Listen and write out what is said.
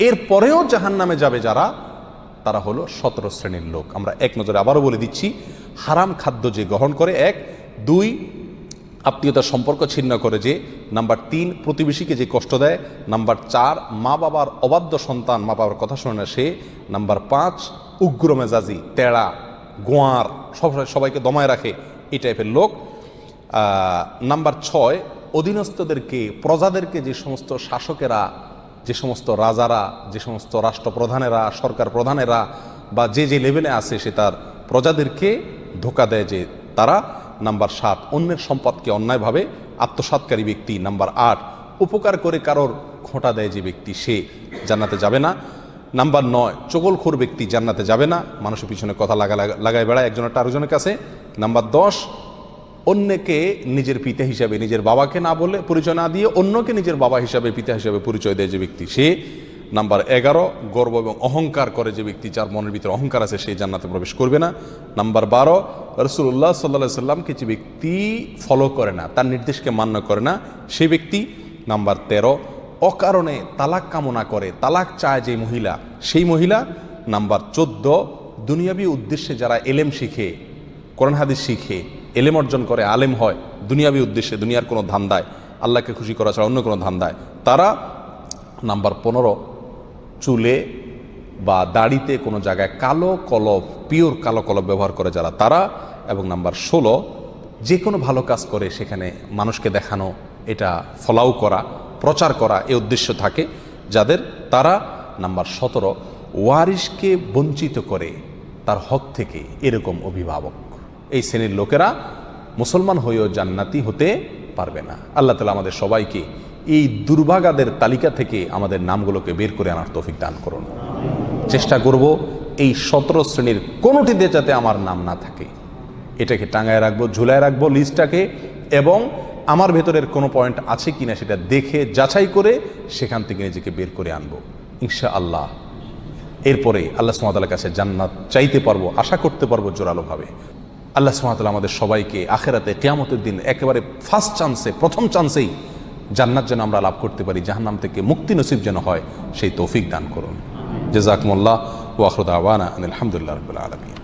এরপরেও জাহান্নামে যাবে যারা, তারা হলো 17 শ্রেণীর লোক। আমরা এক নজরে আবারও বলে দিচ্ছি, হারাম খাদ্য যে গ্রহণ করে, 1, 2 আত্মীয়তার সম্পর্ক ছিন্ন করে যে, নাম্বার 3 প্রতিবেশীকে যে কষ্ট দেয়, নাম্বার 4 মা বাবার অবাধ্য সন্তান, মা বাবার কথা শোনে না সে, নাম্বার 5 উগ্র মেজাজি, তেড়া, গোয়ার, সবাইকে দমায় রাখে, এই টাইপের লোক। নাম্বার 6 অধীনস্থদেরকে, প্রজাদেরকে, যে সমস্ত শাসকেরা, যে সমস্ত রাজারা, যে সমস্ত রাষ্ট্রপ্রধানেরা, সরকার প্রধানেরা বা যে যে লেভেলে আছে সে তার প্রজাদেরকে ধোঁকা দেয় যে তারা। নাম্বার 7 অন্যের সম্পদকে অন্যায়ভাবে আত্মসাৎকারী ব্যক্তি। নাম্বার 8 উপকার করে কারোর খোঁটা দেয় যে ব্যক্তি, সে জান্নাতে যাবে না। নাম্বার 9 চগলখোর ব্যক্তি জান্নাতে যাবে না, মানুষের পিছনে কথা লাগায় বেড়ায় একজনের আরেকজনের কাছে। নাম্বার 10 অন্যকে নিজের পিতা হিসাবে, নিজের বাবাকে না বলে পরিচয় না দিয়ে অন্যকে নিজের বাবা হিসাবে, পিতা হিসাবে পরিচয় দেয় যে ব্যক্তি, সে। নাম্বার 11 গর্ব এবং অহংকার করে যে ব্যক্তি, যার মনের ভিতরে অহংকার আছে, সেই জান্নাতে প্রবেশ করবে না। নাম্বার 12 রাসূলুল্লাহ সাল্লাল্লাহু আলাইহি সাল্লামকে যে ব্যক্তি ফলো করে না, তার নির্দেশকে মান্য করে না, সেই ব্যক্তি। নাম্বার 13 অকারণে তালাক কামনা করে, তালাক চায় যে মহিলা, সেই মহিলা। নাম্বার 14 দুনিয়াবি উদ্দেশ্যে যারা এলেম শিখে, কোরআন হাদিস শিখে, এলেম অর্জন করে, আলেম হয় দুনিয়াবি উদ্দেশ্যে, দুনিয়ার কোনো ধান্দায়, আল্লাহকে খুশি করা ছাড়া অন্য কোনো ধান্দায়, তারা। নাম্বার 15 চুলে বা দাড়িতে কোনো জায়গায় কালো কলব, পিওর কালো কলব ব্যবহার করে যারা, তারা। এবং নাম্বার 16 যে কোনো ভালো কাজ করে সেখানে মানুষকে দেখানো, এটা ফলাও করা, প্রচার করা, এই উদ্দেশ্য থাকে যাদের, তারা। নাম্বার 17 ওয়ারিশকে বঞ্চিত করে তার হক থেকে, এরকম অভিভাবক। এই শ্রেণীর লোকেরা মুসলমান হয়েও জান্নাতি হতে পারবে না। আল্লাহ তাআলা আমাদের সবাইকে এই দুর্ভাগাদের তালিকা থেকে আমাদের নামগুলোকে বের করে আনার তৌফিক দান করুন। চেষ্টা করব এই 17 শ্রেণীর কোনোটিতে যাতে আমার নাম না থাকে, এটাকে টাঙায় রাখবো, ঝুলায় রাখবো লিস্টটাকে, এবং আমার ভেতরের কোনো পয়েন্ট আছে কিনা সেটা দেখে যাচাই করে সেখান থেকে নিজেকে বের করে আনবো ইনশাআল্লাহ। এরপরে আল্লাহ সুবহানাহু ওয়া তাআলার কাছে জান্নাত চাইতে পারবো, আশা করতে পারবো জোরালোভাবে। আল্লাহ সুবহানাহু ওয়া তাআলা আমাদের সবাইকে আখিরাতে কিয়ামতের দিন একেবারে ফার্স্ট চান্সে, প্রথম চান্সেই জান্নাত যেন আমরা লাভ করতে পারি, জাহান্নাম থেকে মুক্তি নসিব যেন হয়, সেই তৌফিক দান করুন। জাযাকুমুল্লাহ ওয়া আখিরু দাওয়ানা আলহামদুলিল্লাহি রাব্বিল আলামিন।